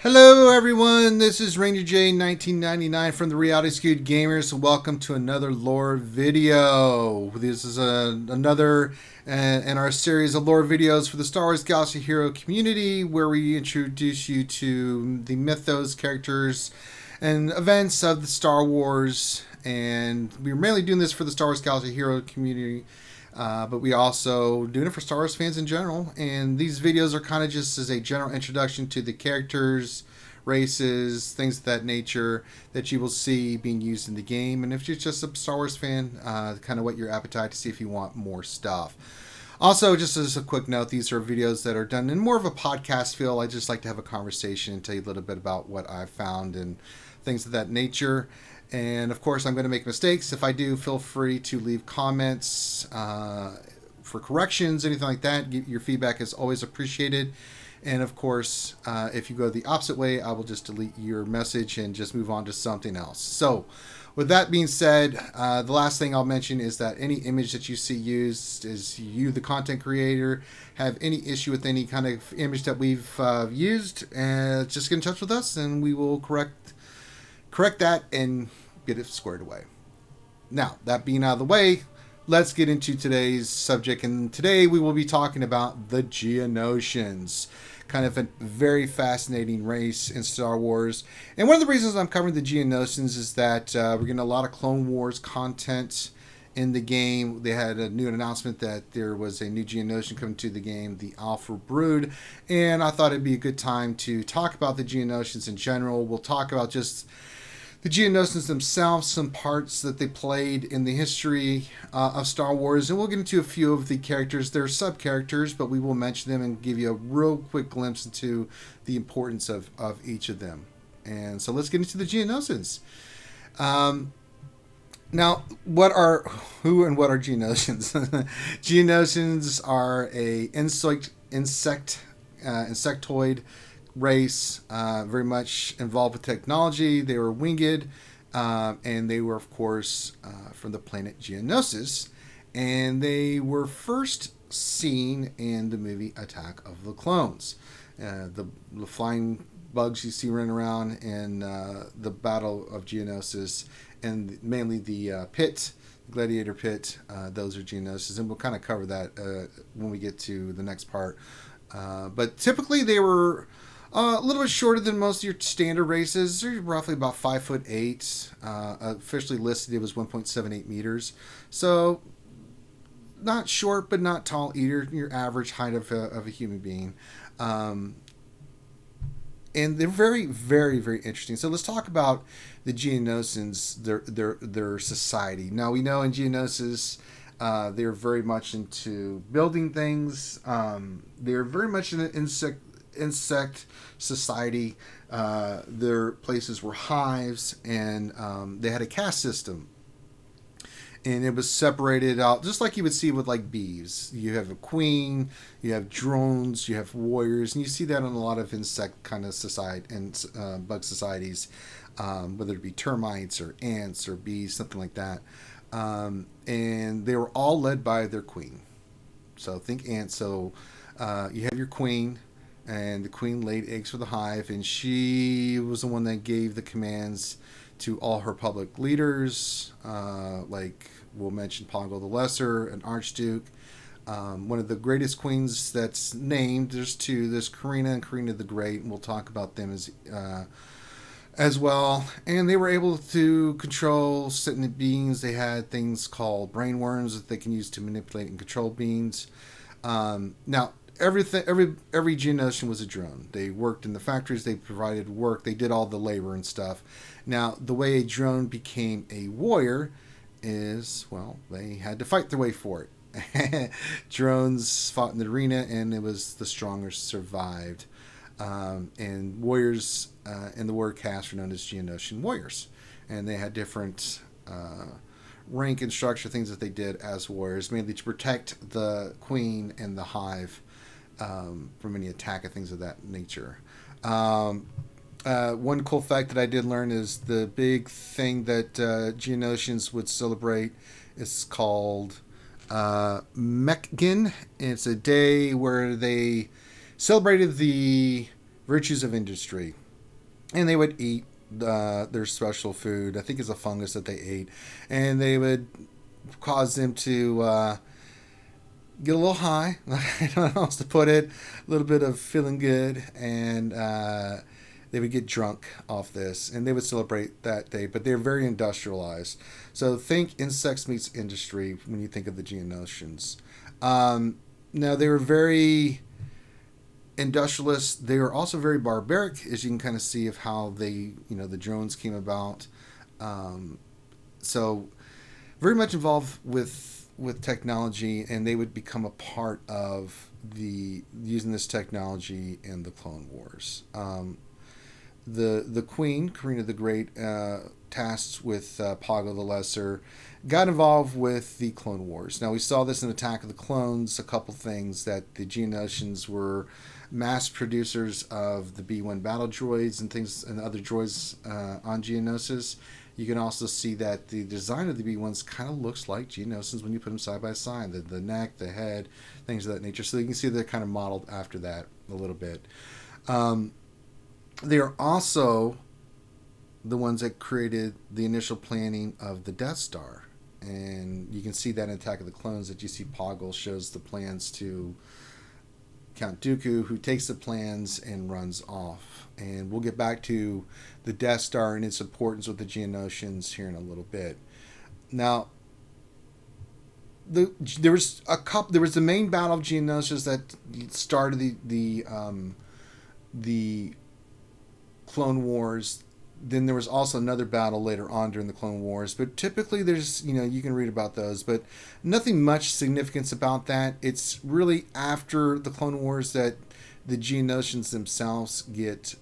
Hello, everyone. This is Ranger J 1999 from the Reality Skewed Gamers. Welcome to another lore video. This is another in our series of lore videos for the Star Wars Galaxy Hero community, where we introduce you to the mythos, characters, and events of the Star Wars. And we're mainly doing this for the Star Wars Galaxy Hero community. But we also doing it for Star Wars fans in general. And these videos are kind of just as a general introduction to the characters, races, things of that nature that you will see being used in the game. And if you're just a Star Wars fan, kind of what your appetite to see if you want more stuff. Also, just as a quick note, these are videos that are done in more of a podcast feel. I just like to have a conversation and tell you a little bit about what I've found and things of that nature. And of course, I'm going to make mistakes. If I do, feel free to leave comments for corrections, anything like that. Your feedback is always appreciated. And of course, if you go the opposite way, I will just delete your message and just move on to something else. So, with that being said, the last thing I'll mention is that any image that you see used is you, the content creator, have any issue with any kind of image that we've used, just get in touch with us and we will correct that and get it squared away. Now, that being out of the way, let's get into today's subject. And today we will be talking about the Geonosians. Kind of a very fascinating race in Star Wars. And one of the reasons I'm covering the Geonosians is that we're getting a lot of Clone Wars content in the game. They had a new announcement that there was a new Geonosian coming to the game, the Alpha Brood. And I thought it'd be a good time to talk about the Geonosians in general. We'll talk about just the Geonosians themselves, some parts that they played in the history of Star Wars, and we'll get into a few of the characters. They're sub-characters, but we will mention them and give you a real quick glimpse into the importance of each of them. And so let's get into the Geonosians. Now, what are Geonosians? Geonosians are a insectoid race, very much involved with technology. They were winged, and they were, of course, from the planet Geonosis. And they were first seen in the movie Attack of the Clones. The flying bugs you see running around in the Battle of Geonosis, and mainly the pit, gladiator pit, those are Geonosians. And we'll kind of cover that when we get to the next part. But typically they were a little bit shorter than most of your standard races. They're roughly about 5'8". Officially listed, it was 1.78 meters. So not short, but not tall either. Your average height of a human being. And they're very, very, very interesting. So let's talk about the Geonosians, their society. Now we know in Geonosis, they're very much into building things. They're very much an insect society. Their places were hives, and they had a caste system, and it was separated out just like you would see with like bees. You have a queen, you have drones, you have warriors, and you see that in a lot of insect kind of society and bug societies, whether it be termites or ants or bees, something like that. And they were all led by their queen. So think ants. So you have your queen, and the queen laid eggs for the hive, and she was the one that gave the commands to all her public leaders, like we'll mention Poggle the Lesser, an archduke. One of the greatest queens that's named, there's two, there's Karina and Karina the Great, and we'll talk about them as well. And they were able to control sentient beings. They had things called brain worms that they can use to manipulate and control beings. Now, every Geonosian was a drone. They worked in the factories, they provided work, they did all the labor and stuff. Now, the way a drone became a warrior is, well, they had to fight their way for it. Drones fought in the arena, and it was the strongest survived. And warriors in the warrior caste were known as Geonosian warriors. And they had different rank and structure, things that they did as warriors, mainly to protect the queen and the hive from any attack and things of that nature. One cool fact that I did learn is the big thing that Geonosians would celebrate is called Mekgin. It's a day where they celebrated the virtues of industry. and they would eat their special food. I think it's a fungus that they ate, and they would cause them to get a little high. I don't know how else to put it. A little bit of feeling good, and they would get drunk off this, and they would celebrate that day. But they're very industrialized. So think insects meets industry when you think of the Geonosians. Now they were very industrialist. They were also very barbaric, as you can kind of see of how they, the drones came about. So very much involved with technology, and they would become a part of the using this technology in the Clone Wars. The Queen, Karina the Great, tasked with Poggle the Lesser, got involved with the Clone Wars. Now we saw this in Attack of the Clones. A couple things that the Geonosians were mass producers of the B1 battle droids and things and other droids on Geonosis. You can also see that the design of the B1s kind of looks like Geonosians when you put them side by side. The neck, the head, things of that nature. So you can see they're kind of modeled after that a little bit. They are also the ones that created the initial planning of the Death Star. And you can see that in Attack of the Clones that you see Poggle shows the plans to Count Dooku, who takes the plans and runs off. And we'll get back to the Death Star and its importance with the Geonosians here in a little bit. Now, there was the main battle of Geonosians that started the Clone Wars. Then there was also another battle later on during the Clone Wars, but typically there's, you can read about those, but nothing much significance about that. It's really after the Clone Wars that the Geonosians themselves get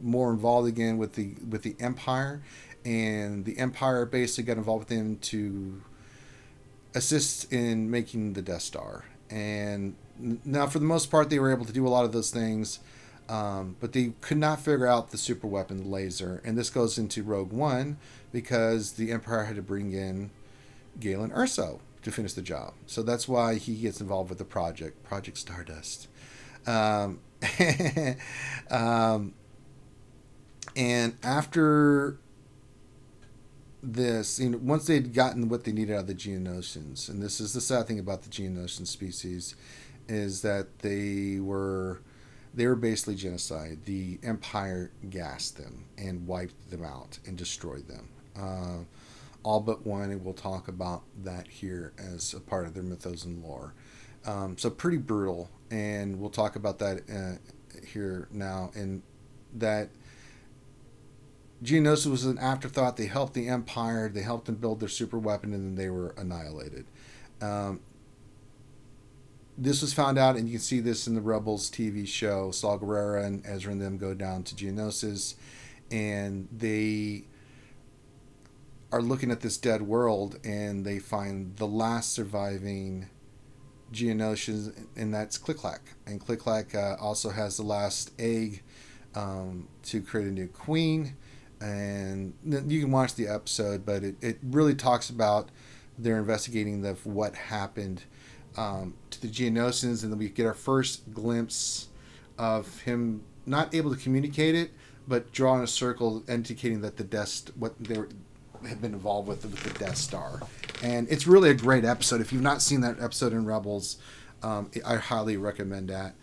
more involved again with the Empire, and the Empire basically got involved with them to assist in making the Death Star. And now, for the most part, they were able to do a lot of those things. But they could not figure out the super weapon, the laser. And this goes into Rogue One because the Empire had to bring in Galen Erso to finish the job. So that's why he gets involved with the Project Stardust. And after this, once they'd gotten what they needed out of the Geonosians, and this is the sad thing about the Geonosian species, is that they were basically genocide. The Empire gassed them and wiped them out and destroyed them. All but one, and we'll talk about that here as a part of their mythos and lore. So pretty brutal, and we'll talk about that here now. And that Geonosis was an afterthought. They helped the Empire. They helped them build their super weapon, and then they were annihilated. This was found out, and you can see this in the Rebels TV show. Saw Gerrera and Ezra and them go down to Geonosis, and they are looking at this dead world, and they find the last surviving Geonosians, and that's Click-Clack. And Click-Clack also has the last egg to create a new queen. And you can watch the episode, but it really talks about their investigating what happened to the Geonosians, and then we get our first glimpse of him not able to communicate it, but drawing a circle indicating that what they had been involved with the Death Star. And it's really a great episode. If you've not seen that episode in Rebels, I highly recommend that.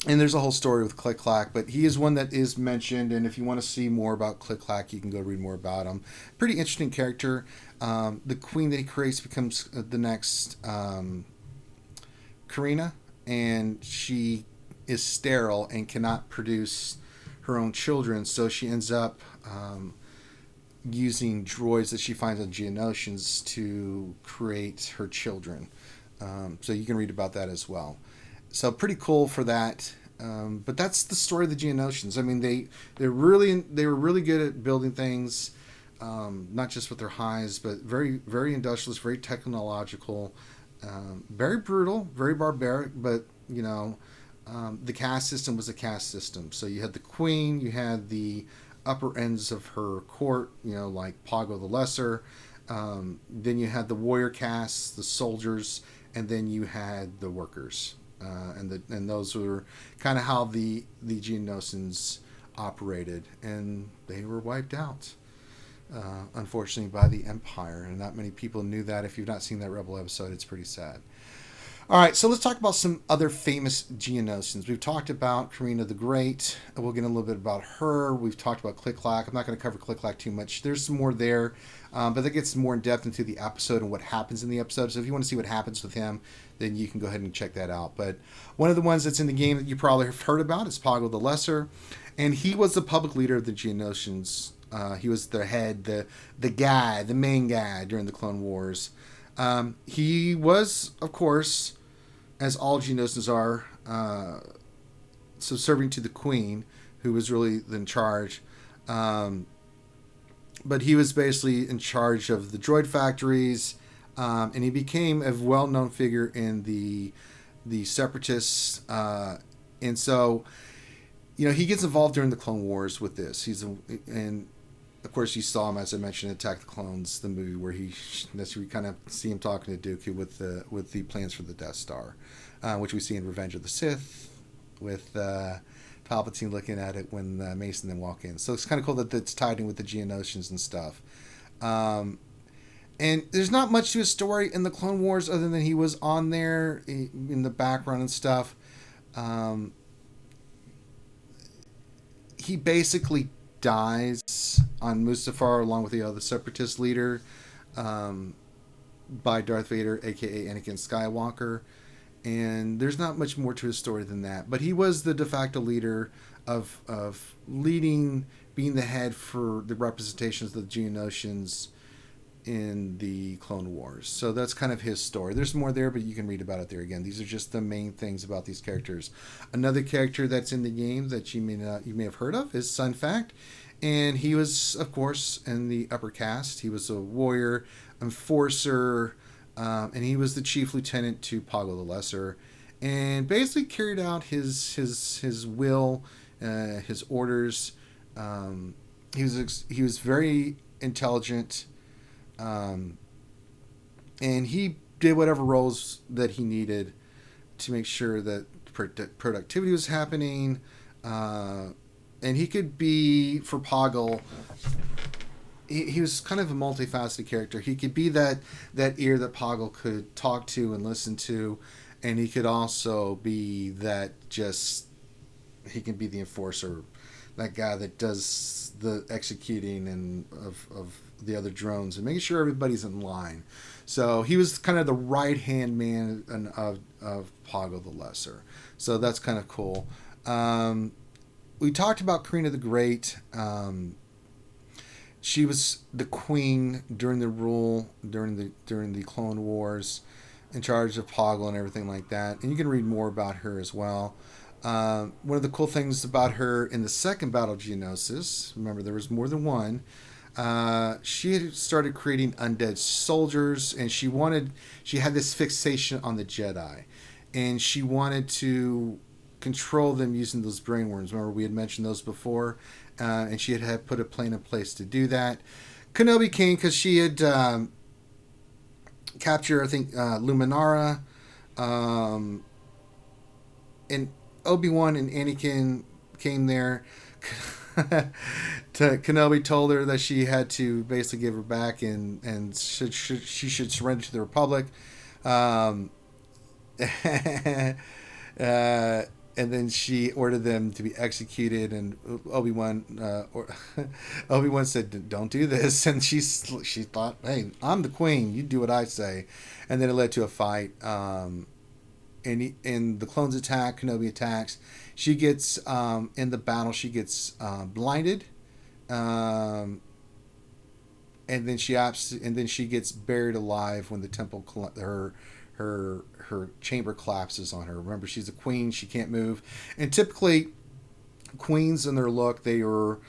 And there's a whole story with Click-Clack, but he is one that is mentioned, and if you want to see more about Click-Clack, you can go read more about him. Pretty interesting character. The queen that he creates becomes the next Karina, and she is sterile and cannot produce her own children, so she ends up using droids that she finds on Geonosians to create her children. So you can read about that as well. So pretty cool for that. But that's the story of the Geonosians. I mean, they were really good at building things, not just with their hives, but very, very industrialist, very technological, very brutal, very barbaric. But the caste system was a caste system. So you had the queen, you had the upper ends of her court, like Poggle the Lesser. Then you had the warrior castes, the soldiers, and then you had the workers. and those were kind of how the Geonosians operated, and they were wiped out. Unfortunately, by the Empire, and not many people knew that. If you've not seen that Rebel episode, it's pretty sad. All right, so let's talk about some other famous Geonosians. We've talked about Karina the Great. We'll get a little bit about her. We've talked about Click-Clack. I'm not going to cover Click-Clack too much. There's some more there, but that gets more in depth into the episode and what happens in the episode. So if you want to see what happens with him, then you can go ahead and check that out. But one of the ones that's in the game that you probably have heard about is Poggle the Lesser, and he was the public leader of the Geonosians. He was the head, the guy, the main guy during the Clone Wars. He was, of course, as all Geonosians are, subservient to the Queen, who was really in charge. But he was basically in charge of the droid factories, and he became a well-known figure in the Separatists. And so, he gets involved during the Clone Wars with this. And of course, you saw him, as I mentioned, in Attack the Clones, the movie where we kind of see him talking to Dooku with the plans for the Death Star, which we see in Revenge of the Sith, with Palpatine looking at it when Mace and them walk in. So it's kind of cool that it's tied in with the Geonosians and stuff. And there's not much to his story in the Clone Wars other than he was on there in the background and stuff. He basically dies on Mustafar along with the other Separatist leader by Darth Vader, aka Anakin Skywalker, and there's not much more to his story than that. But he was the de facto leader of leading, being the head for the representations of the Geonosians in the Clone Wars. So that's kind of his story. There's more there, but you can read about it there again. These are just the main things about these characters. Another character that's in the game that you may have heard of is Sun Fact, and he was, of course, in the upper caste. He was a warrior, enforcer, and he was the chief lieutenant to Poggle the Lesser, and basically carried out his will, his orders. He was very intelligent. And he did whatever roles that he needed to make sure that productivity was happening. And he could be, for Poggle, he was kind of a multifaceted character. He could be that ear that Poggle could talk to and listen to, and he could also be he can be the enforcer, that guy that does the executing and of the other drones and making sure everybody's in line. So he was kind of the right-hand man of Poggle the Lesser. So that's kind of cool. We talked about Karina the Great. She was the queen during the Clone Wars, in charge of Poggle and everything like that. And you can read more about her as well. One of the cool things about her in the second Battle of Geonosis, remember there was more than one, she had started creating undead soldiers, and she had this fixation on the Jedi, and she wanted to control them using those brain worms. Remember, we had mentioned those before, and she had put a plan in place to do that. Kenobi came because she had captured, I think, Luminara, and Obi-Wan and Anakin came there. Kenobi told her that she had to basically give her back and she should surrender to the Republic. And then she ordered them to be executed, and Obi-Wan said, "Don't do this." And she thought, "Hey, I'm the queen. You do what I say." And then it led to a fight. And the clones attack. Kenobi attacks. She gets in the battle. She gets blinded, and then she gets buried alive when the temple her chamber collapses on her. Remember, she's a queen. She can't move. And typically, queens in their look, they were,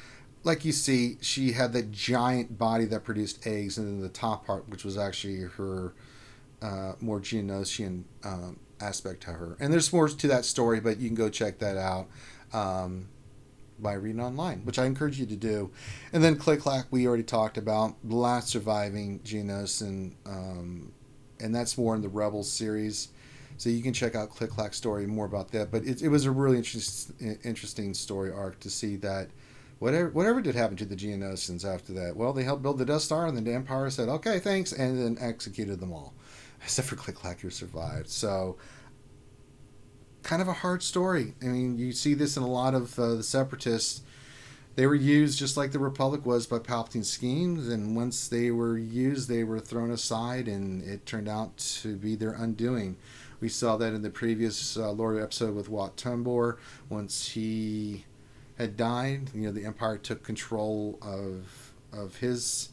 like you see, she had that giant body that produced eggs, and then the top part, which was actually her more Geonosian aspect to her. And there's more to that story, but you can go check that out by reading online, which I encourage you to do. And then Click-Clack, we already talked about, the last surviving Geonosian, and that's more in the Rebels series. So you can check out Click Clack story more about that. But it was a really interesting story arc to see that whatever did happen to the Geonosians after that. Well, they helped build the Death Star, and then the Empire said, "Okay, thanks," and then executed them all, except for Click Clack, who survived. So kind of a hard story. I mean, you see this in a lot of the Separatists. They were used just like the Republic was by Palpatine's schemes, and once they were used, they were thrown aside, and it turned out to be their undoing. We saw that in the previous lore episode with Wat Tambor. Once he had died, the Empire took control of his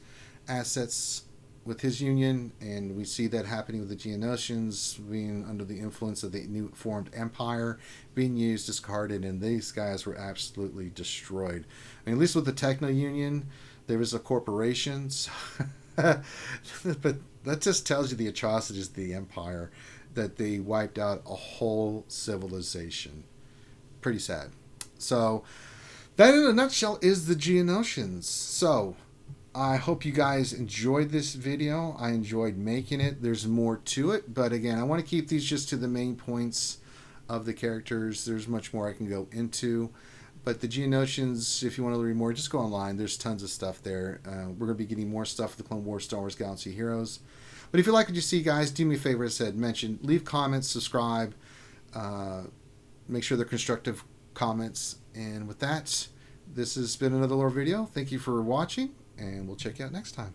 assets with his union, and we see that happening with the Geonosians being under the influence of the new formed empire, being used, discarded, and these guys were absolutely destroyed. I mean, at least with the Techno Union, there was a corporation, but that just tells you the atrocities of the empire, that they wiped out a whole civilization. Pretty sad. So that in a nutshell is the Geonosians. So I hope you guys enjoyed this video. I enjoyed making it. There's more to it, but again, I want to keep these just to the main points of the characters. There's much more I can go into. But the Geonosians, if you want to read more, just go online. There's tons of stuff there. We're going to be getting more stuff with the Clone Wars, Star Wars Galaxy Heroes. But if you like what you see, guys, do me a favor, as I said, leave comments, subscribe. Make sure they're constructive comments. And with that, this has been another lore video. Thank you for watching, and we'll check you out next time.